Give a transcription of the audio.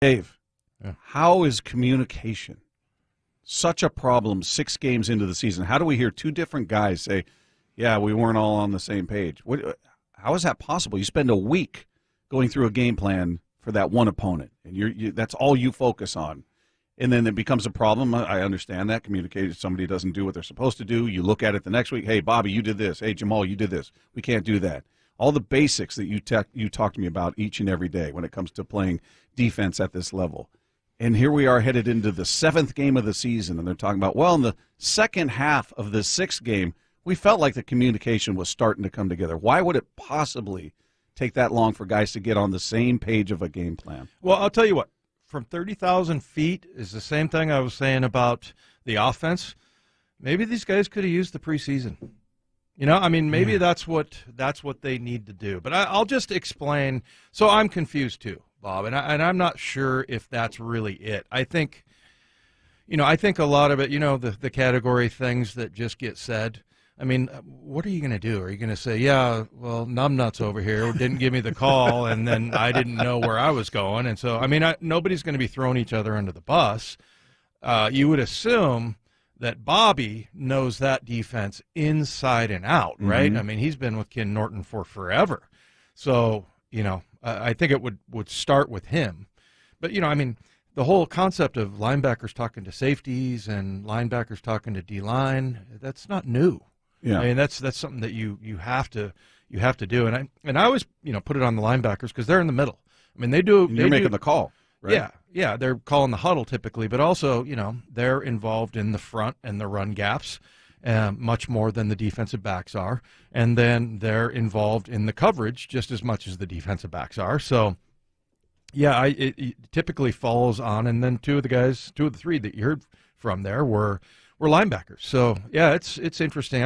Dave, Yeah. how is communication such a problem 6 games into the season? How do we hear two different guys say, yeah, we weren't all on the same page? How is that possible? You spend a week going through a game plan for that one opponent, and that's all you focus on. And then it becomes a problem. I understand that. Communication, somebody doesn't do what they're supposed to do. You look at it the next week. Hey, Bobby, you did this. Hey, Jamal, you did this. We can't do that. All the basics that you talk to me about each and every day when it comes to playing defense at this level. And here we are headed into the 7th game of the season, and they're talking about, well, in the second half of the 6th game, we felt like the communication was starting to come together. Why would it possibly take that long for guys to get on the same page of a game plan? Well, I'll tell you what. From 30,000 feet is the same thing I was saying about the offense. Maybe these guys could have used the preseason. Maybe that's what they need to do. But I'll just explain. So I'm confused too, Bob, and I'm not sure if that's really it. I think a lot of it, the category things that just get said. I mean, what are you going to do? Are you going to say, yeah, well, numbnuts over here didn't give me the call, and then I didn't know where I was going? And so, nobody's going to be throwing each other under the bus. You would assume that Bobby knows that defense inside and out, right? Mm-hmm. He's been with Ken Norton for forever. So, I think it would start with him. But, the whole concept of linebackers talking to safeties and linebackers talking to D-line, that's not new. Yeah. That's something that you have to do. And I always, put it on the linebackers because they're in the middle. They do. And you're making the call, right? Yeah, they're calling the huddle typically, but also, they're involved in the front and the run gaps much more than the defensive backs are. And then they're involved in the coverage just as much as the defensive backs are. So, yeah, it typically falls on. And then two of the three that you heard from there were linebackers. So, yeah, it's interesting.